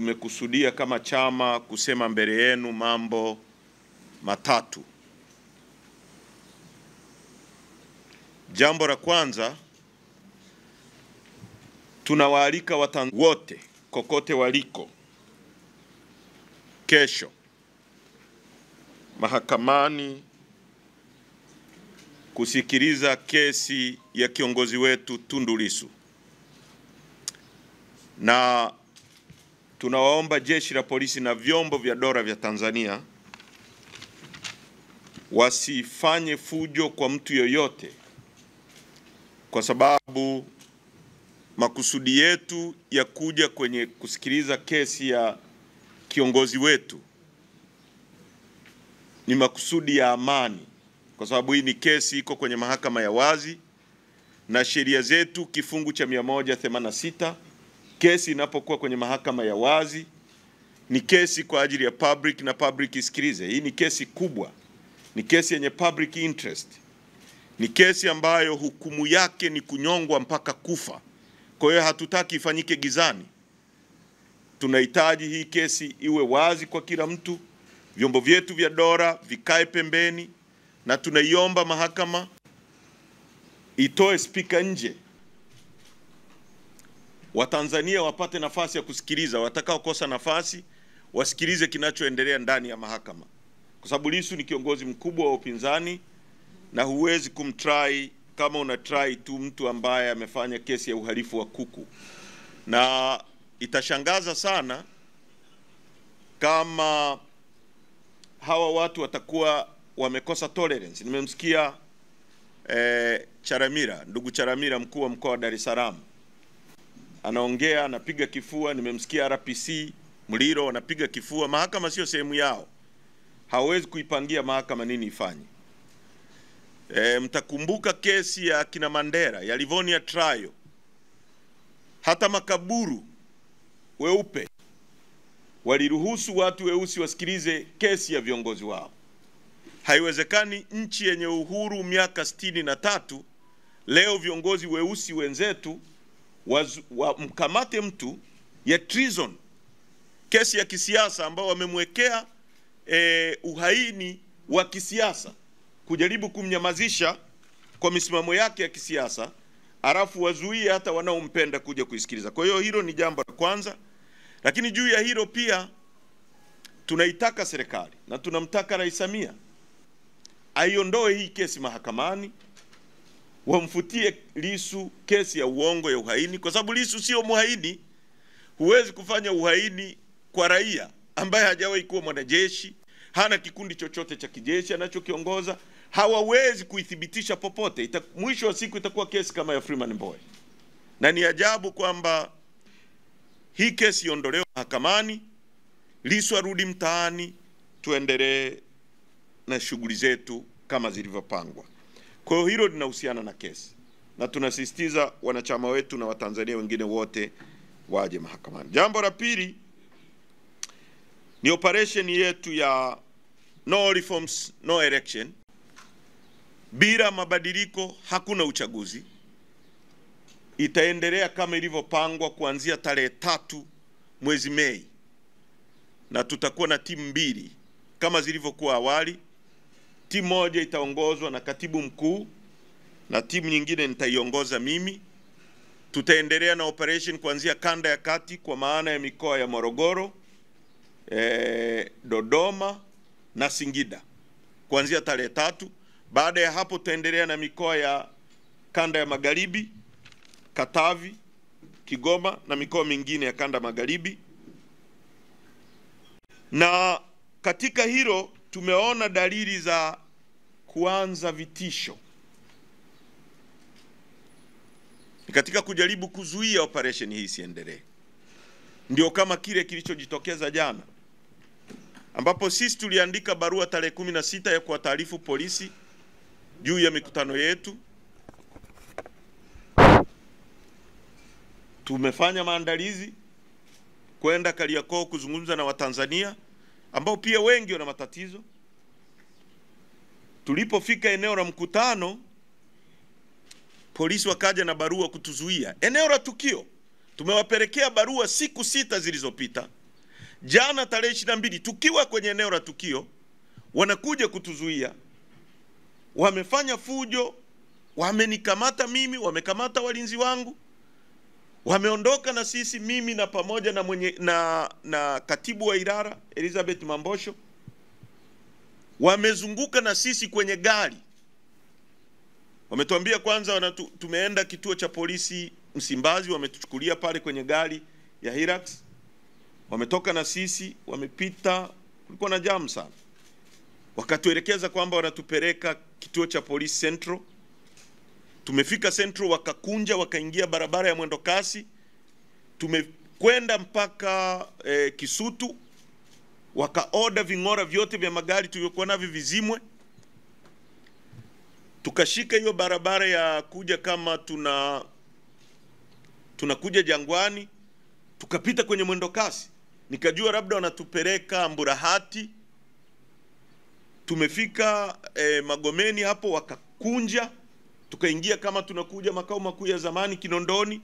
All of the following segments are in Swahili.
tumekusudia kama chama kusema mbele yenu mambo matatu. Jambo la kwanza, tunawaalika Watanzania wote kokote waliko kesho mahakamani kusikiliza kesi ya kiongozi wetu Tundu Lissu. Na tunawaomba jeshi la polisi na vyombo vya dola vya Tanzania wasifanye fujo kwa mtu yoyote, kwa sababu makusudi yetu ya kuja kwenye kusikiliza kesi ya kiongozi wetu ni makusudi ya amani, kwa sababu hii ni kesi iko kwenye mahakama ya wazi, na sheria zetu kifungu cha 186, kesi inapokuwa kwenye mahakama ya wazi ni kesi kwa ajili ya public na public isikilize. Hii ni kesi kubwa, ni kesi yenye public interest, ni kesi ambayo hukumu yake ni kunyongwa mpaka kufa. Kwa hiyo hatutaki ifanyike gizani. Tunahitaji hii kesi iwe wazi kwa kila mtu, vyombo vyetu vya dola vikae pembeni, na tunaiomba mahakama itoe spika nje, Watanzania wapate nafasi ya kusikiliza. Watakao kosa nafasi wasikilize kinachoendelea ndani ya mahakama, kwa sababu Lissu ni kiongozi mkubwa wa upinzani, na huwezi kumtry kama unatry tu mtu ambaye amefanya kesi ya uhalifu wa kuku. Na itashangaza sana kama hawa watu watakuwa wamekosa tolerance. Nimemsikia Charamira, ndugu Charamira, mkuu wa mkoa wa Dar es Salaam, anaongea, anapiga kifua. Nimemsikia RPC Mliro anapiga kifua. Mahakama sio sehemu yao, hawezi kuipangia mahakama nini ifanye. Mtakumbuka kesi ya kina Mandela ya Livonia trial, hata makaburu weupe waliruhusu watu weusi wasikilize kesi ya viongozi wao. Haiwezekani nchi yenye uhuru miaka 63 leo viongozi weusi wenzetu mkamate mtu ya treason, kesi ya kisiasa ambao wamemwekea uhaini wa kisiasa, kujaribu kumnyamazisha kwa misimamo yake ya kisiasa, alafu wazuie hata wanaompenda kuja kuisikiliza. Kwa hiyo hilo ni jambo la kwanza. Lakini juu ya hilo pia tunaitaka serikali na tunamtaka Rais Samia aiondoe hii kesi mahakamani, wamfutie Lissu kesi ya uongo ya uhaini, kwa sababu Lissu sio muhaini. Huwezi kufanya uhaini kwa raia ambaye hajawahi kuwa mwanajeshi, hana kikundi chochote cha kijeshi anachokiongoza. Hawawezi kuithibitisha popote. Mwisho wa siku itakuwa kesi kama ya Freeman Mbowe. Na ni ajabu kwamba hii kesi iondolewe mahakamani, Lissu arudi mtaani, tuendelee na shughuli zetu kama zilivyopangwa. Kwa hiyo hilo linahusiana na kesi, na tunasisitiza wanachama wetu na Watanzania wengine wote waje mahakamani. Jambo la pili ni operation yetu ya no reforms no election. Bila mabadiliko hakuna uchaguzi. Itaendelea kama ilivyopangwa kuanzia tarehe 3 mwezi Mei, na tutakuwa na timu mbili kama zilivyokuwa awali. Timu moja itaongozwa na katibu mkuu na timu nyingine nitaiongoza mimi. Tutaendelea na operation kuanzia kanda ya kati, kwa maana ya mikoa ya Morogoro, Dodoma na Singida kuanzia tarehe 3. Baada ya hapo tutaendelea na mikoa ya kanda ya magharibi, Katavi, Kigoma na mikoa mingine ya kanda magharibi. Na katika hilo tumeona dalili za kuanza vitisho. Katika kujaribu kuzuia operation hii isiendelee. Ndio kama kile kilichojitokeza jana, ambapo sisi tuliandika barua tarehe 16 ya kuwataarifu polisi juu ya mikutano yetu. Tumefanya maandalizi kwenda Kariakoo kuzungumza na Watanzania ambao pia wengi wana matatizo. Tulipofika eneo la mkutano, polisi wakaja na barua kutuzuia eneo la tukio. Tumewapelekea barua siku 6 zilizopita Jana tarehe 22 tukiwa kwenye eneo la tukio, wanakuja kutuzuia, wamefanya fujo, wamenikamata mimi, wamekamata walinzi wangu, wameondoka na sisi, mimi na pamoja na katibu wa Ilala Elizabeth Mambosho, wamezunguka na sisi kwenye gari. Wametuambia kwanza tumeenda kituo cha polisi Msimbazi, wametuchukulia pale kwenye gari ya Hilux. Wametoka na sisi, wamepita, kulikuwa na jam sana. Wakatuelekeza kwamba wanatupeleka kituo cha polisi Central. Tumefika Central, wakakunja, wakaingia barabara ya mwendo kasi. Tumekwenda mpaka Kisutu, wakaoda ving'ora vyote vya magari tulivyokuwa navyo vizimwe. Tukashika hiyo barabara ya kuja kama tunakuja Jangwani, tukapita kwenye mwendo kasi. Nikajua labda wanatupeleka Mburahati. Tumefika Magomeni hapo, wakakunja, tukaingia kama tunakuja makao makuu ya zamani Kinondoni.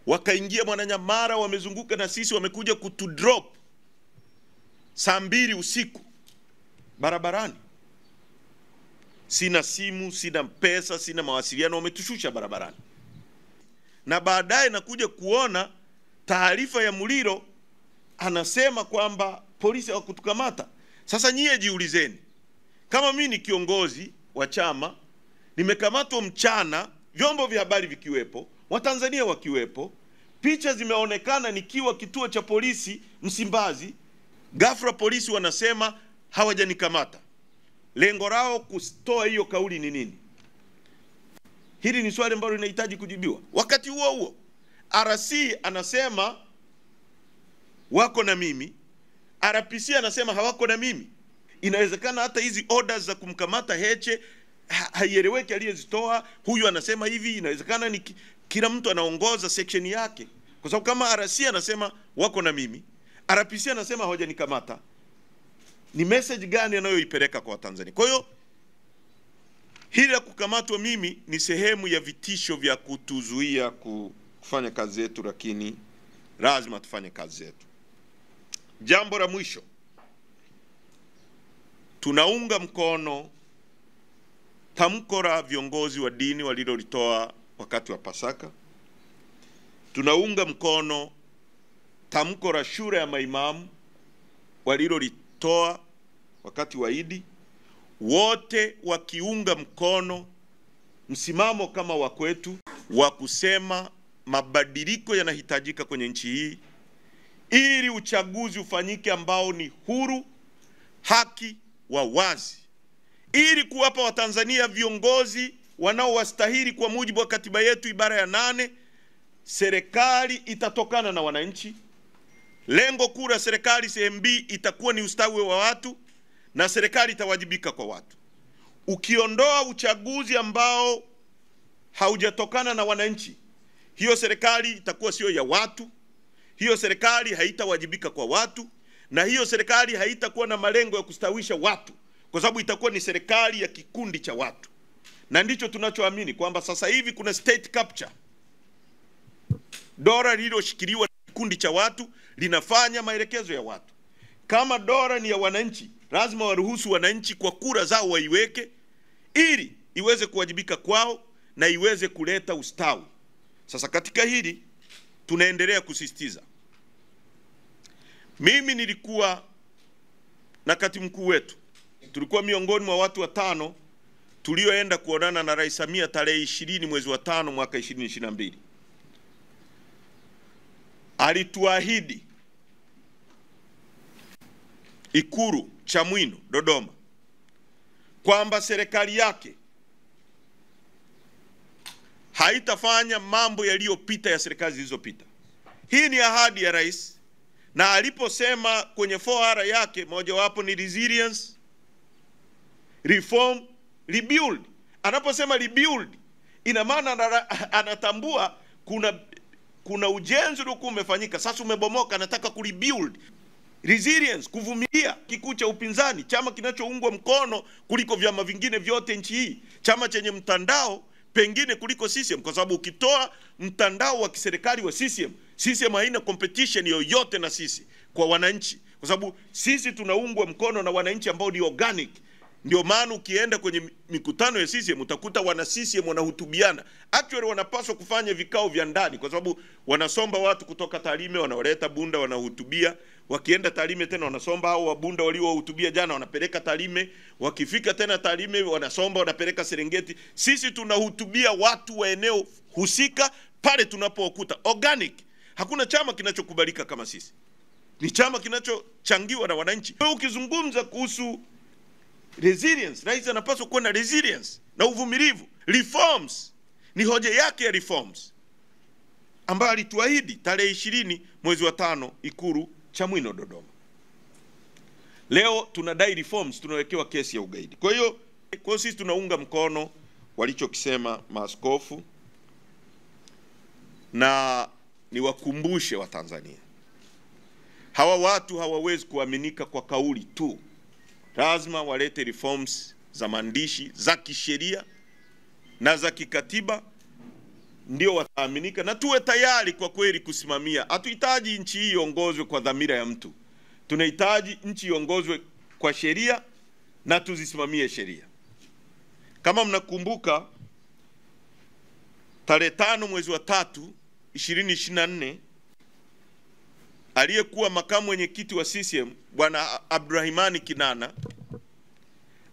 Wakaingia Mwananyamala, wamezunguka na sisi, wamekuja kutudrop saa 2 usiku barabarani. Sina simu, sina pesa, sina mawasiliano, wametushusha barabarani. Na baadaye nakuja kuona taarifa ya Muliro anasema kwamba polisi hawakutukamata. Sasa nyie jiulizeni, kama mimi ni kiongozi wa chama, nimekamatwa mchana, vyombo vya habari vikiwepo, Watanzania wakiwepo, picha zimeonekana nikiwa kituo cha polisi Msimbazi, ghafla polisi wanasema hawajanikamata. Lengo lao kutoa hiyo kauli ni nini? Hili ni swali ambalo linahitaji kujibiwa. Wakati huo huo, RC anasema wako na mimi, RPC anasema hawako na mimi. Inawezekana hata hizi orders za kumkamata Heche haieleweki aliyezitoa. Huyu anasema hivi, inawezekana ni kila mtu anaongoza section yake. Kwa sababu kama RC anasema wako na mimi, RPC anasema hawajanikamata, ni message gani anayoipeleka kwa Tanzania? Kwa hiyo hili la kukamatwa mimi ni sehemu ya vitisho vya kutuzuia kufanya kazi zetu, lakini lazima tufanye kazi zetu. Jambo la mwisho, tunaunga mkono tamko la viongozi wa dini walilolitoa wakati wa Pasaka. Tunaunga mkono tamko la shura ya maimamu walilolitoa wakati wa Idi, wote wakiunga mkono msimamo kama wa kwetu wa kusema mabadiliko yanahitajika kwenye nchi hii ili uchaguzi ufanyike ambao ni huru, haki, wa wazi, ili kuwapa Watanzania viongozi wanaowastahili kwa mujibu wa katiba yetu ibara ya 8. Serikali itatokana na wananchi. Lengo kuu la serikali sehemu B itakuwa ni ustawi wa watu, na serikali itawajibika kwa watu. Ukiondoa uchaguzi ambao haujatokana na wananchi, hiyo serikali itakuwa sio ya watu, hiyo serikali haitawajibika kwa watu, na hiyo serikali haitakuwa na malengo ya kustawisha watu, kwa sababu itakuwa ni serikali ya kikundi cha watu. Na ndicho tunachoamini kwamba sasa hivi kuna state capture. Dola lililoshikiliwa na kikundi cha watu linafanya maelekezo ya watu. Kama dola ni ya wananchi, lazima waruhusu wananchi kwa kura zao waiweke, ili iweze kuwajibika kwao na iweze kuleta ustawi. Sasa katika hili tunaendelea kusisitiza. Mimi nilikuwa na katibu mkuu wetu, tulikuwa miongoni mwa watu 5 tulioenda kuonana na Rais Samia tarehe 20 mwezi wa 5 mwaka 2022. Alituahidi Ikulu Chamwino Dodoma kwamba serikali yake haitafanya mambo yaliyopita ya serikali zilizopita. Hii ni ahadi ya rais, na aliposema kwenye 4R yake mojawapo ni resilience, reform, rebuild. Anaposema rebuild, ina maana anatambua kuna ujenzi uliokuwa umefanyika, sasa umebomoka, anataka kurebuild. Resilience, kuvumilia. Kikuu cha upinzani, chama kinachoungwa mkono kuliko vyama vingine vyote nchi hii, chama chenye mtandao pengine kuliko CCM, kwa sababu ukitoa mtandao wa kiserikali wa CCM haina competition yoyote na sisi. kwa wananchi, kwa sababu sisi tunaungwa mkono na wananchi ambao ni organic. Ndio maana ukienda kwenye mikutano ya CCM utakuta wana CCM wanahutubiana. Actually wanapaswa kufanya vikao vya ndani, kwa sababu wanasomba watu kutoka Tarime, wanawaleta Bunda, wanahutubia. Wakienda Tarime tena wanasomba hao wa Bunda waliowahutubia jana, wanapeleka Tarime. Wakifika tena Tarime wanasomba, wanapeleka Serengeti. Sisi tunahutubia watu wa eneo husika pale tunapokuta organic. Hakuna chama kinachokubalika kama sisi. Ni chama kinachochangiwa na wananchi. Wewe ukizungumza kuhusu resilience, rais anapaswa kuwa na resilience na uvumilivu. Reforms ni hoja yake ya reforms ambayo alituahidi tarehe 20 mwezi wa 5 Ikulu Chamwino Dodoma. Leo tunadai reforms, tunawekewa kesi ya ugaidi. Kwa hiyo sisi tunaunga mkono walichokisema maaskofu, na niwakumbushe wa Tanzania, hawa watu hawawezi kuaminika kwa kauli tu. Lazima walete reforms za maandishi, za kisheria na za kikatiba, ndio wataaminika, na tuwe tayari kwa kweli kusimamia. Hatuhitaji nchi hii iongozwe kwa dhamira ya mtu. Tunahitaji nchi iongozwe kwa sheria na tuzisimamie sheria. Kama mnakumbuka, tarehe 5 mwezi wa 3 2024, aliyekuwa makamu mwenyekiti wa CCM Bwana Abdurahimani Kinana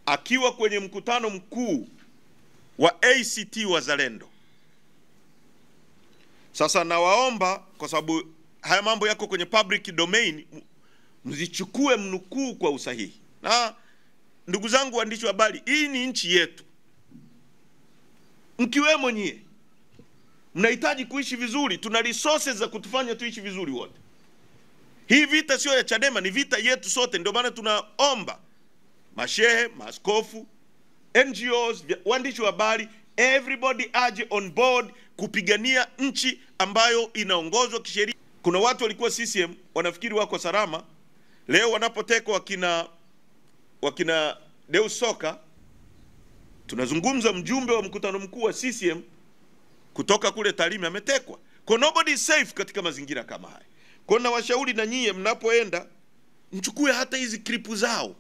akiwa kwenye mkutano mkuu wa ACT Wazalendo. Sasa nawaomba, kwa sababu haya mambo yako kwenye public domain, mzichukue mnukuu kwa usahihi. Na ndugu zangu waandishi wa habari, hii ni nchi yetu. Mkiwemo nyie mnahitaji kuishi vizuri, tuna resources za kutufanya tuishi vizuri wote. Hii vita sio ya Chadema, ni vita yetu sote. Ndio maana tunaomba mashehe, maaskofu, NGOs, waandishi wa habari, everybody aje on board kupigania nchi ambayo inaongozwa kisheria. Kuna watu walikuwa CCM wanafikiri wako salama, leo wanapotekwa wakina Deus Soka. Tunazungumza mjumbe wa mkutano mkuu wa CCM kutoka kule Tarime ametekwa. Kwa nobody is safe katika mazingira kama haya. Kwa na washauri na nyie mnapoenda, mchukue hata hizi klipu zao,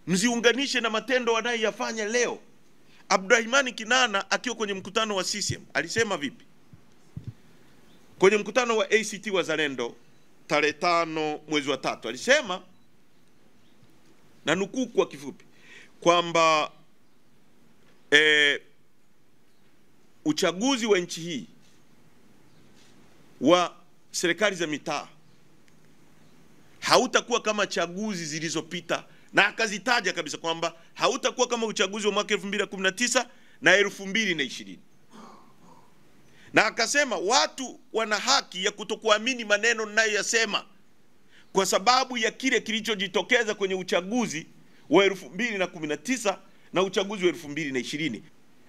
mziunganishe na matendo wanayoyafanya leo. Abdurahimani Kinana akiwa kwenye mkutano wa CCM alisema vipi? Kwenye mkutano wa ACT Wazalendo tarehe 5 mwezi wa 3 alisema, na nukuu kwa kifupi, kwamba uchaguzi wa nchi hii wa serikali za mitaa hautakuwa kama chaguzi zilizopita, na akazitaja kabisa kwamba hautakuwa kama uchaguzi wa mwaka 2019 na 2020. Na akasema watu wana haki ya kutokuamini maneno ninayoyasema kwa sababu ya kile kilichojitokeza kwenye uchaguzi wa 2019 na uchaguzi wa 2020.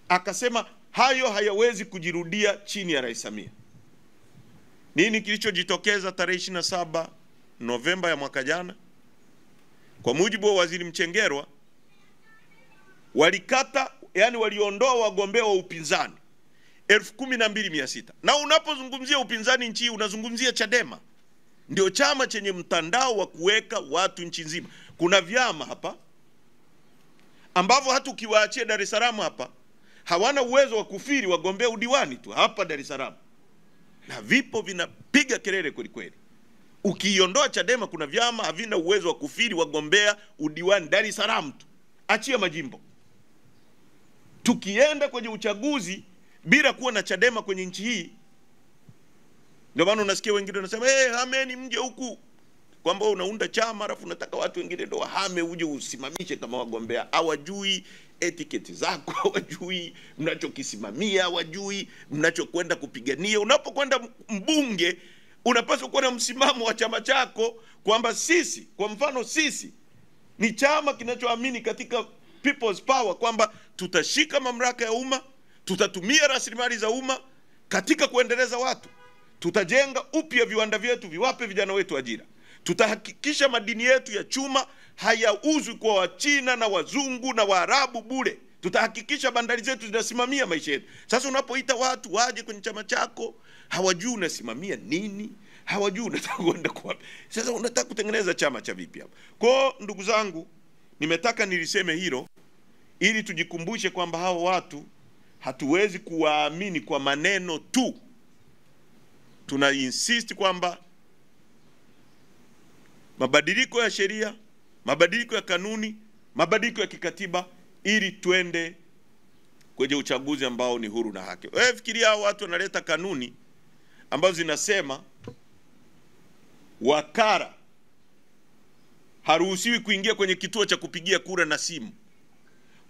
Akasema hayo hayawezi kujirudia chini ya Rais Samia. Nini kilichojitokeza tarehe 27 Novemba ya mwaka jana? Kwa mujibu wa Waziri Mchengerwa, walikata, yani waliondoa wagombea wa upinzani 12,600. Na unapozungumzia upinzani nchi hii unazungumzia Chadema. Ndio chama chenye mtandao wa kuweka watu nchi nzima. Kuna vyama hapa ambavyo hata ukiwaachia Dar es Salaam hapa hawana uwezo wa kufiri wagombea udiwani tu hapa Dar es Salaam. Na vipo vinapiga kelele kweli kweli. Ukiondoa Chadema kuna vyama havina uwezo wa kufiri wagombea udiwani Dar es Salaam tu. Achia majimbo. Tukienda kwenye uchaguzi bila kuwa na Chadema kwenye nchi hii, ndio maana unasikia wengine wanasema hameni mje huku, kwamba unaunda chama alafu unataka watu wengine ndio wahame uje usimamishe kama wagombea. Hawajui etiquette zako, hawajui mnachokisimamia, hawajui mnachokwenda kupigania. Unapokwenda mbunge unapaswa kuwa na msimamo wa chama chako, kwamba sisi, kwa mfano sisi ni chama kinachoamini katika people's power, kwamba tutashika mamlaka ya umma, tutatumia rasilimali za umma katika kuendeleza watu. Tutajenga upya viwanda vyetu, viwape vijana wetu ajira. Tutahakikisha madini yetu ya chuma hayauzwi kwa Wachina na wazungu na Waarabu bure. Tutahakikisha bandari zetu zinasimamia maisha yetu. Sasa unapoita watu waje kwenye chama chako, hawajui unasimamia nini, hawajui unataka kwenda kwa wapi. Sasa unataka kutengeneza chama cha vipi hapa? Kwa ndugu zangu, nimetaka niliseme hilo ili tujikumbushe kwamba hao watu hatuwezi kuwaamini kwa maneno tu. Tuna insist kwamba mabadiliko ya sheria, mabadiliko ya kanuni, mabadiliko ya kikatiba, ili twende kwenye uchaguzi ambao ni huru na haki. Wewe fikiria hao watu wanaleta kanuni ambazo zinasema wakara haruhusiwi kuingia kwenye kituo cha kupigia kura na simu.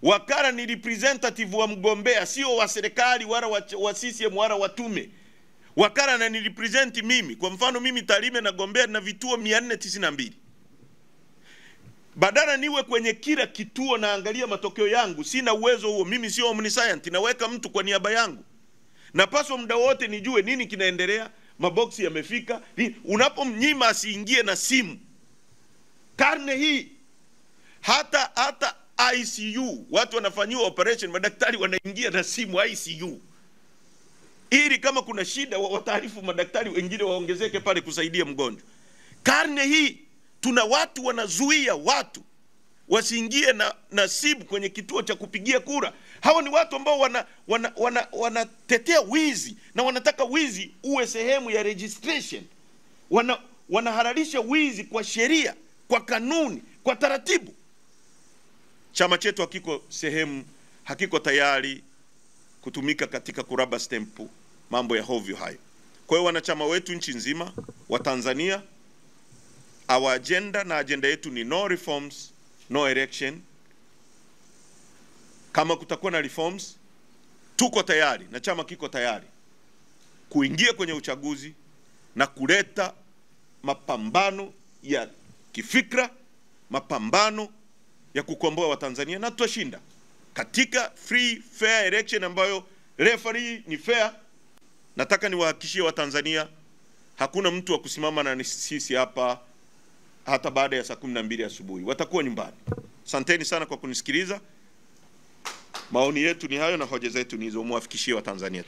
Wakara ni representative wa mgombea, sio wa serikali wala wa CCM wala wa tume. Wakara na ni represent mimi. Kwa mfano mimi Tarime nagombea na vituo 492. Badala niwe kwenye kila kituo naangalia matokeo yangu, sina uwezo huo. Mimi sio omniscient, naweka mtu kwa niaba yangu. Napaswa muda wote nijue nini kinaendelea, maboksi yamefika. Unapomnyima asiingie na simu, karne hii hata ICU watu wanafanyiwa operation, madaktari wanaingia na simu ICU, ili kama kuna shida wataarifu madaktari wengine waongezeke pale kusaidia mgonjwa. Karne hii tuna watu wanazuia watu wasiingie na simu kwenye kituo cha kupigia kura. Hawa ni watu ambao wanatetea wizi na wanataka wizi uwe sehemu ya registration. Wanahalalisha wizi kwa sheria, kwa kanuni, kwa taratibu. Chama chetu hakiko tayari kutumika katika kuraba stempu mambo ya hovyo hayo. Kwa hiyo wanachama wetu nchi nzima wa Tanzania, our agenda na agenda yetu ni no reforms, no election. Kama kutakuwa na reforms, tuko tayari na chama kiko tayari kuingia kwenye uchaguzi na kuleta mapambano ya kifikra, mapambano ya kukomboa Watanzania, na tutashinda katika free fair election ambayo referee ni fair. Nataka niwahakikishie Watanzania hakuna mtu wa kusimama na sisi hapa hata baada ya saa 12 asubuhi. Watakuwa nyumbani. Asanteni sana kwa kunisikiliza. Maoni yetu ni hayo na hoja zetu ni hizo, muwafikishie Watanzania.